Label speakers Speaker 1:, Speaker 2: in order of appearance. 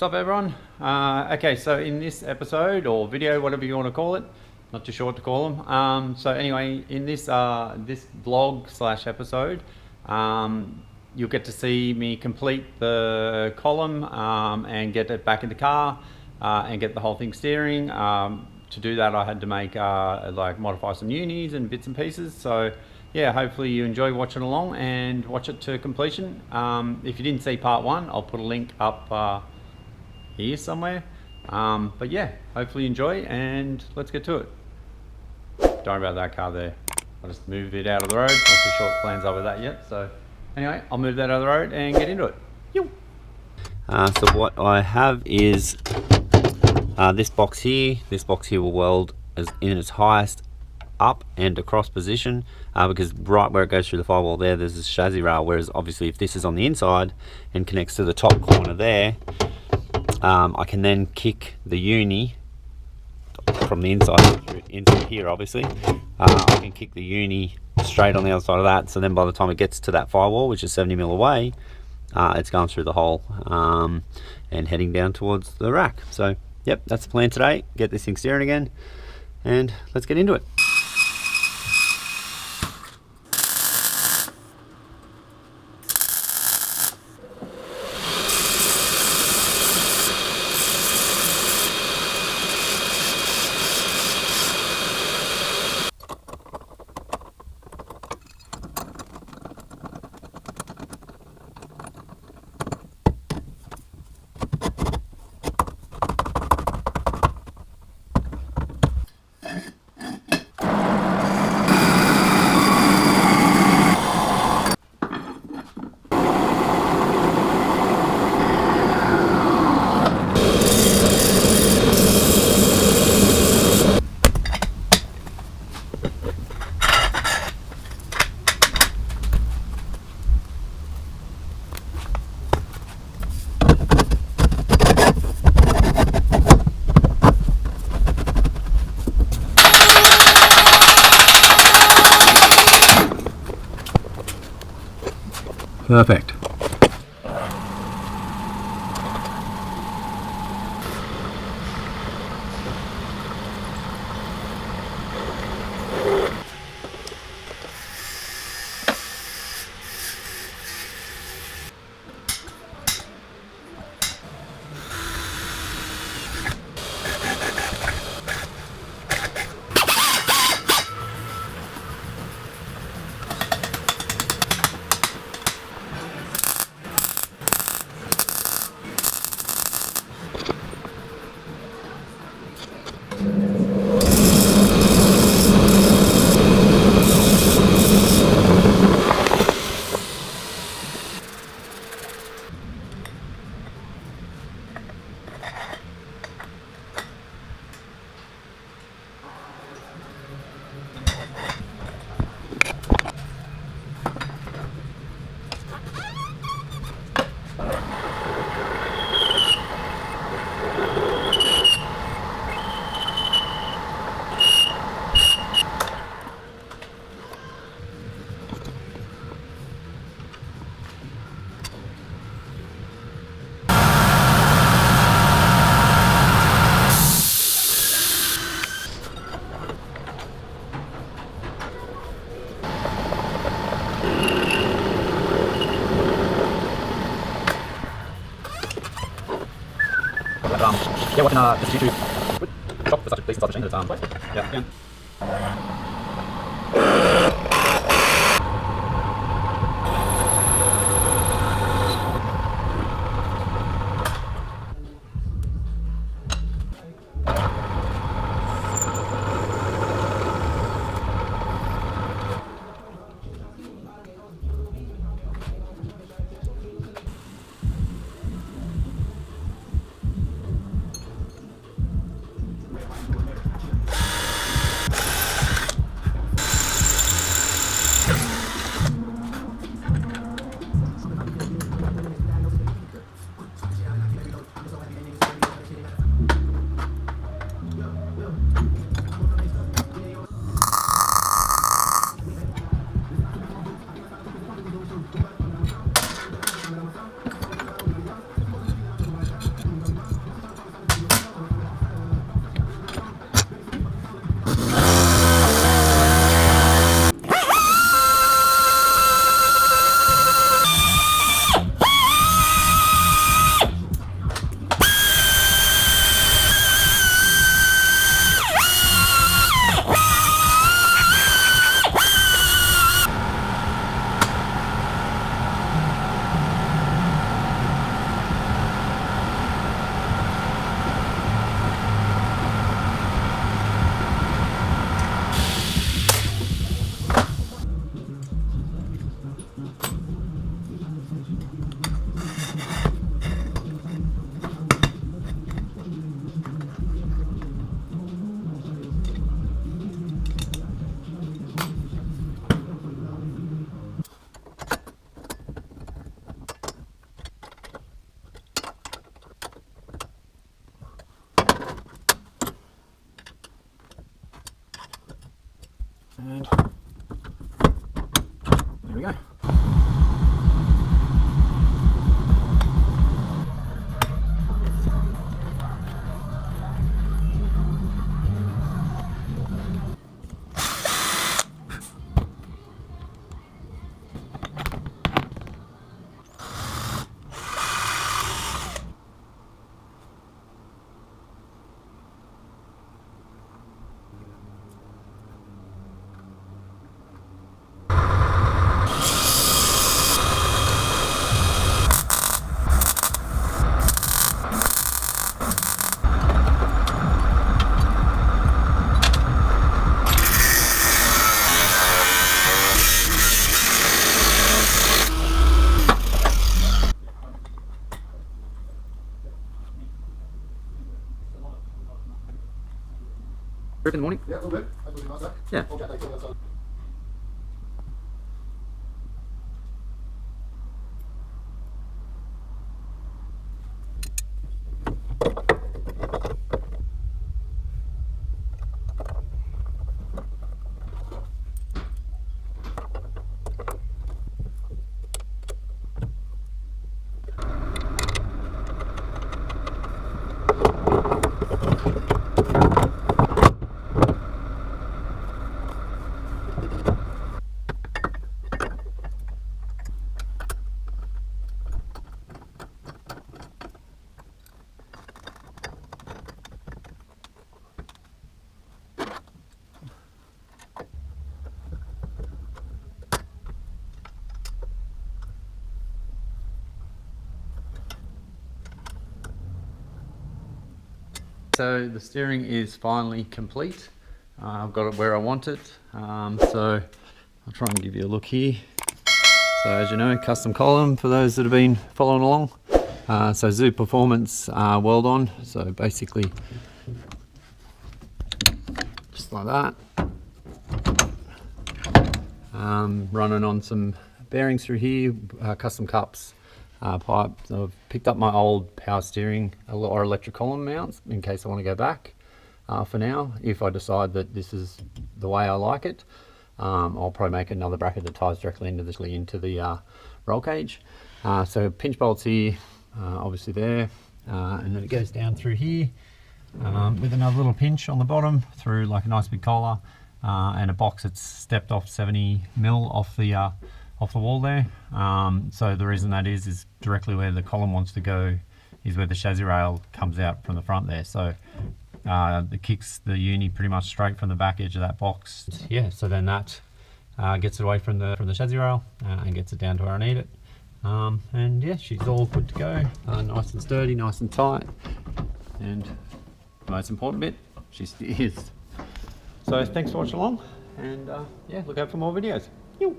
Speaker 1: What's up everyone? Okay, so in this episode or video, whatever you want to call it, not too sure what to call them. So anyway, in this this vlog slash episode, you'll get to see me complete the column and get it back in the car and get the whole thing steering. To do that, I had to make like modify some unis and bits and pieces. So yeah, hopefully you enjoy watching along and watch it to completion. If you didn't see part one, I'll put a link up here somewhere. But yeah, hopefully you enjoy and let's get to it. Don't worry about that car there. I'll just move it out of the road. Not too sure what plans are with that yet. So anyway, I'll move that out of the road and get into it.
Speaker 2: So what I have is this box here. This box here will weld as in its highest up and across position, because right where it goes through the firewall there's this chassis rail, whereas obviously if this is on the inside and connects to the top corner there, I can then kick the uni from the inside into here. Obviously I can kick the uni straight on the other side of that, so then by the time it gets to that firewall, which is 70mm away, it's going through the hole and heading down towards the rack. So yep, that's the plan today. Get this thing steering again and let's get into it. Perfect. Yeah, watching this YouTube shop for such a decent size machine that yeah.
Speaker 1: we go. Grip in the morning?
Speaker 3: Yeah, a little bit. I believe that's that.
Speaker 1: Yeah.
Speaker 3: Okay, thank you.
Speaker 1: So the steering is finally complete. I've got it where I want it. So I'll try and give you a look here. So as you know, custom column for those that have been following along. So Zoo Performance weld on. So basically just like that. Running on some bearings through here, custom cups. Pipe. So I've picked up my old power steering or electric column mounts in case I want to go back for now. If I decide that this is the way I like it, I'll probably make another bracket that ties directly into the roll cage. So pinch bolts here, obviously there, and then it goes down through here with another little pinch on the bottom through like a nice big collar, and a box that's stepped off 70mm off the wall there. So the reason that is directly where the column wants to go is where the chassis rail comes out from the front there. So it kicks the uni pretty much straight from the back edge of that box. Yeah, so then that gets it away from the chassis rail and gets it down to where I need it. And yeah, she's all good to go. Nice and sturdy, nice and tight. And the most important bit, she steers. So thanks for watching along, and yeah, look out for more videos. Yo.